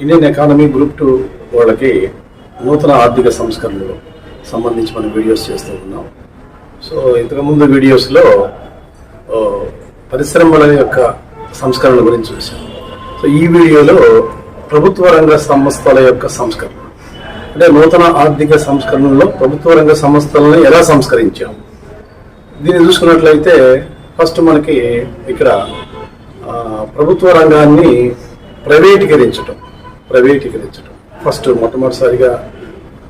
Indian economy group 2 వాళ్ళకి నూతన ఆర్థిక సంస్కరణలు సంబంధించి మనం వీడియోస్ చేస్తూ ఉన్నాం. సో ఇంతకుముందు వీడియోస్లో పరిశ్రమల యొక్క సంస్కరణల గురించి చూసాం. సో ఈ వీడియోలో ప్రభుత్వ రంగ సంస్థల యొక్క సంస్కరణ, అంటే నూతన ఆర్థిక సంస్కరణలో ప్రభుత్వ రంగ సంస్థలను ఎలా సంస్కరించాం దీన్ని చూసుకున్నట్లయితే ఫస్ట్ మనకి ఇక్కడ ప్రభుత్వ రంగాన్ని ప్రైవేటీకరించడం ఫస్ట్ మొట్టమొదటిసారిగా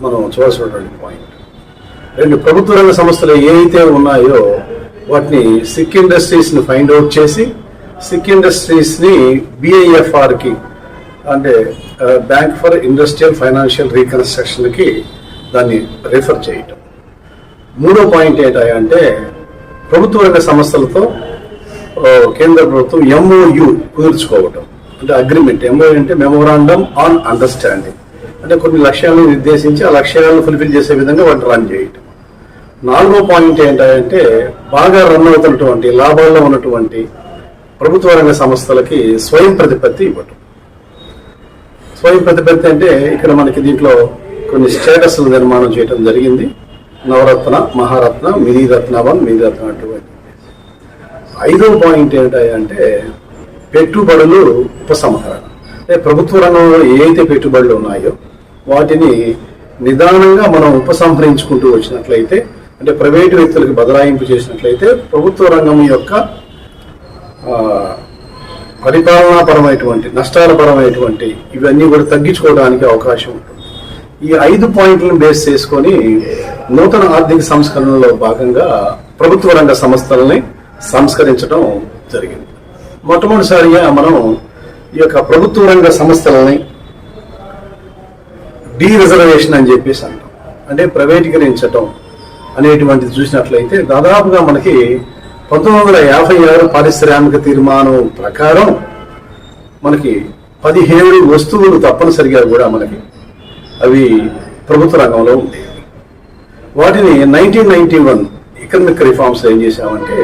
మనం చూడాల్సినటువంటి పాయింట్. రెండు ప్రభుత్వ రంగ సంస్థలు ఏవైతే ఉన్నాయో వాటిని సిక్ ఇండస్ట్రీస్ని ఫైండ్ అవుట్ చేసి సిక్ ఇండస్ట్రీస్ని BIFRకి అంటే బ్యాంక్ ఫర్ ఇండస్ట్రియల్ ఫైనాన్షియల్ రీకన్స్ట్రక్షన్కి దాన్ని రిఫర్ చేయటం. మూడో పాయింట్ ఏంటంటే ప్రభుత్వ రంగ సంస్థలతో కేంద్ర ప్రభుత్వం MOU కుదుర్చుకోవటం, అంటే అగ్రిమెంట్. MOU అంటే మెమోరాండమ్ ఆన్ అండర్స్టాండింగ్, అంటే కొన్ని లక్ష్యాలను నిర్దేశించి ఆ లక్ష్యాలను ఫుల్ఫిల్ చేసే విధంగా వాటిని రన్ చేయటం. నాలుగో పాయింట్ ఏంటంటే బాగా రన్ అవుతున్నటువంటి లాభాల్లో ఉన్నటువంటి ప్రభుత్వ రంగ సంస్థలకి స్వయం ప్రతిపత్తి ఇవ్వటం. స్వయం ప్రతిపత్తి అంటే ఇక్కడ మనకి దీంట్లో కొన్ని స్టేటస్లు నిర్మాణం చేయడం జరిగింది. నవరత్న, మహారత్న, మినీరత్న 1, మినీరత్న 2. ఐదో పాయింట్ ఏంటంటే పెట్టుబడులు ఉపసంహరణ. అంటే ప్రభుత్వ రంగంలో ఏదైతే పెట్టుబడులు ఉన్నాయో వాటిని నిదానంగా మనం ఉపసంహరించుకుంటూ వచ్చినట్లయితే, అంటే ప్రైవేటు వ్యక్తులకు బదలాయింపు చేసినట్లయితే ప్రభుత్వ రంగం యొక్క పరిపాలనాపరమైనటువంటి నష్టాలపరమైనటువంటి ఇవన్నీ కూడా తగ్గించుకోవడానికి అవకాశం ఉంటుంది. ఈ 5 పాయింట్లను బేస్ చేసుకొని నూతన ఆర్థిక సంస్కరణలో భాగంగా ప్రభుత్వ రంగ సంస్థలని సంస్కరించడం జరిగింది. మొట్టమొదటిసారిగా మనం ఈ యొక్క ప్రభుత్వ రంగ సంస్థలని రిజర్వేషన్ అని చెప్పేసి అంటాం, అంటే ప్రైవేటీకరించటం అనేటువంటిది చూసినట్లయితే దాదాపుగా మనకి 1956 పారిశ్రామిక తీర్మానం ప్రకారం మనకి 17 వస్తువులు తప్పనిసరిగా కూడా మనకి అవి ప్రభుత్వ రంగంలో ఉండేవి. వాటిని 1991 ఎకనామిక్ రిఫార్మ్స్ ఏం చేశామంటే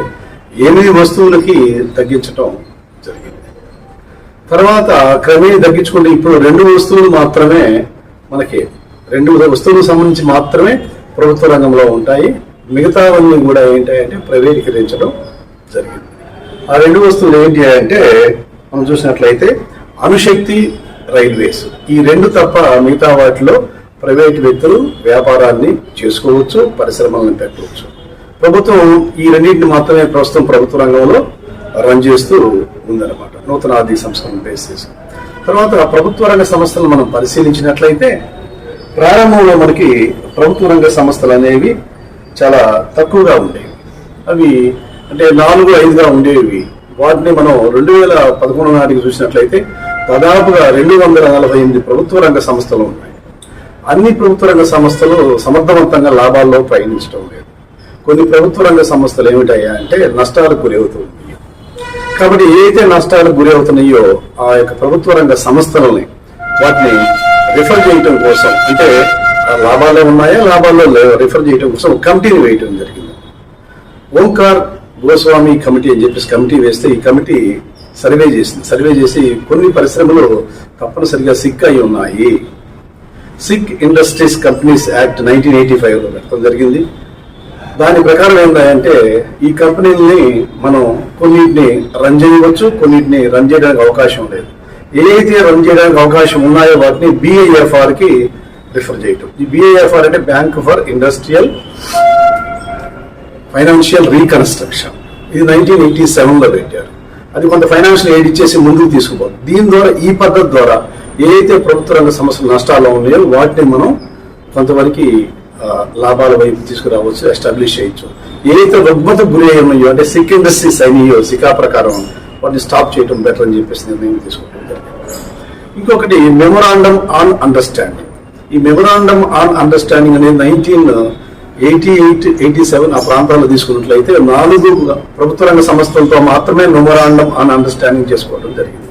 8 వస్తువులకి తగ్గించడం జరిగింది. తర్వాత క్రమేణీ తగ్గించుకుంటే ఇప్పుడు 2 వస్తువులు మాత్రమే మనకి 2 వస్తువులకు సంబంధించి మాత్రమే ప్రభుత్వ రంగంలో ఉంటాయి. మిగతావన్నీ కూడా ఏంటంటే ప్రైవేటీకరించడం జరిగింది. ఆ 2 వస్తువులు ఏంటి అంటే మనం చూసినట్లయితే అణుశక్తి, రైల్వేస్, ఈ 2 తప్ప మిగతా వాటిలో ప్రైవేట్ వ్యక్తులు వ్యాపారాన్ని చేసుకోవచ్చు, పరిశ్రమలను పెట్టవచ్చు. ప్రభుత్వం ఈ 2 మాత్రమే ప్రస్తుతం ప్రభుత్వ రంగంలో రన్ చేస్తూ ఉందన్నమాట, నూతన ఆర్థిక సంస్కరణ బేస్ చేసి. తర్వాత ప్రభుత్వ రంగ సంస్థలను మనం పరిశీలించినట్లయితే ప్రారంభంలో మనకి ప్రభుత్వ రంగ సంస్థలు అనేవి చాలా తక్కువగా ఉండేవి. అవి అంటే 4-5గా ఉండేవి. వాటిని మనం 2011 నాటికి చూసినట్లయితే దాదాపుగా 248 ప్రభుత్వ రంగ సంస్థలు ఉన్నాయి. అన్ని ప్రభుత్వ రంగ సంస్థలు సమర్థవంతంగా లాభాల్లో ప్రయాణించడం లేదు. కొన్ని ప్రభుత్వ రంగ సంస్థలు ఏమిటయ్యా అంటే నష్టాలకు గురి అవుతున్నాయి. కాబట్టి ఏదైతే నష్టాలకు గురి అవుతున్నాయో ఆ యొక్క ప్రభుత్వ రంగ సంస్థలని వాటిని రిఫర్ చేయటం కోసం, అంటే లాభాల్లో ఉన్నాయా లాభాల్లో లేవో రిఫర్ చేయడం కోసం కమిటీని వేయటం జరిగింది. ఓంకార్ గోస్వామి కమిటీ అని చెప్పేసి కమిటీ వేస్తే ఈ కమిటీ సర్వే చేసింది. సర్వే చేసి కొన్ని పరిశ్రమలు తప్పనిసరిగా సిక్ అయి ఉన్నాయి. సిక్ ఇండస్ట్రీస్ కంపెనీస్ యాక్ట్ 1985లో పెట్టడం జరిగింది. దాని ప్రకారం ఏంటంటే ఈ కంపెనీలని మనం కొన్నిటిని రన్ చేయవచ్చు, కొన్నిటిని రన్ చేయడానికి అవకాశం లేదు. ఏదైతే రన్ చేయడానికి అవకాశం ఉన్నాయో వాటిని BIFRకి రిఫర్ చేయటం. ఈ BIFR అంటే bank for industrial financial reconstruction. ఇది 1987లో పెట్టారు. అది కొంత ఫైనాన్షియల్ ఎయిడ్ ఇచ్చేసి ముందుకు తీసుకుపోతుంది. దీని ద్వారా, ఈ పద్ధతి ద్వారా ఏదైతే ప్రభుత్వ రంగ సంస్థలు నష్టాల్లో ఉన్నాయో వాటిని మనం కొంతవరకు లాభాల వైపు తీసుకురావచ్చు, ఎస్టాబ్లిష్ చేయొచ్చు. ఏదైతే రుగ్మతకు గురి అయి ఉన్నాయో అంటే సిక్ ఇండస్ట్రీస్ అయినాయో సికా ప్రకారం వాటిని స్టాప్ చేయడం బెటర్ అని చెప్పేసి నిర్ణయం తీసుకుంటాం జరిగింది. ఇంకొకటి మెమోరాండమ్ ఆన్ అండర్స్టాండింగ్. ఈ మెమోరాండమ్ ఆన్ అండర్స్టాండింగ్ అనేది 1988-87 ఆ ప్రాంతాల్లో తీసుకున్నట్లయితే 4 ప్రభుత్వ రంగ సంస్థలతో మాత్రమే మెమోరాండమ్ ఆన్ అండర్స్టాండింగ్ చేసుకోవడం జరిగింది.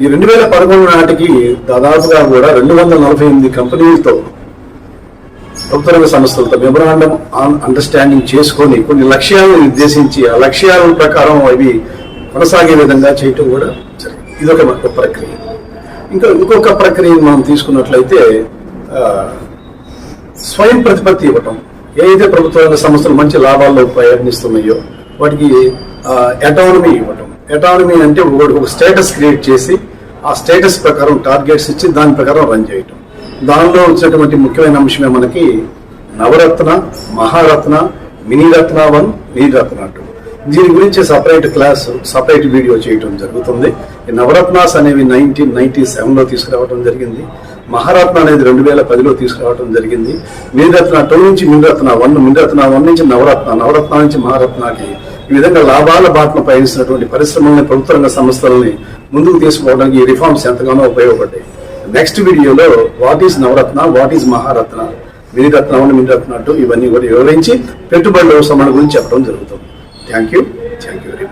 ఈ 2011 నాటికి దాదాపుగా కూడా 248 కంపెనీలతో ప్రభుత్వ రంగ సంస్థలతో మెమోరాండమ్ ఆన్ అండర్స్టాండింగ్ చేసుకొని కొన్ని లక్ష్యాలను నిర్దేశించి ఆ లక్ష్యాల ప్రకారం అవి కొనసాగే విధంగా చేయటం కూడా జరిగింది. ఇదొక ప్రక్రియ. ఇంకొక ప్రక్రియను మనం తీసుకున్నట్లయితే స్వయం ప్రతిపత్తి ఇవ్వటం. ఏదైతే ప్రభుత్వ రంగ సంస్థలు మంచి లాభాల్లో ప్రయత్నిస్తున్నాయో వాటికి అటానమీ ఇవ్వటం. అటానమీ అంటే ఒక స్టేటస్ క్రియేట్ చేసి ఆ స్టేటస్ ప్రకారం టార్గెట్స్ ఇచ్చి దాని ప్రకారం రన్ చేయటం. దానిలో వచ్చినటువంటి ముఖ్యమైన అంశమే మనకి నవరత్న, మహారత్న, మినీరత్న 1, మినీరత్న 2. దీని గురించి సపరేట్ వీడియో చేయడం జరుగుతుంది. ఈ నవరత్నాస్ అనేవి 1997లో తీసుకురావడం జరిగింది. మహారత్న అనేది 2010లో తీసుకురావడం జరిగింది. మినీరత్న 2 నుంచి మినీరత్న 1, మినీరత్న 1 నుంచి నవరత్న నుంచి మహారత్నకి ఈ విధంగా లాభాల బాటను పయనిస్తున్నటువంటి పరిశ్రమల్ని, ప్రభుత్వ రంగ సంస్థలని ముందుకు తీసుకోవడానికి ఈ రిఫార్మ్స్ ఎంతగానో ఉపయోగపడ్డాయి. నెక్స్ట్ వీడియోలో what is Navratna, what is Maharatna, Miniratna 1, Miniratna 2 ఇవన్నీ కూడా వివరించి పెట్టుబడుల ఉపశమనం గురించి చెప్పడం జరుగుతుంది. Thank you very much.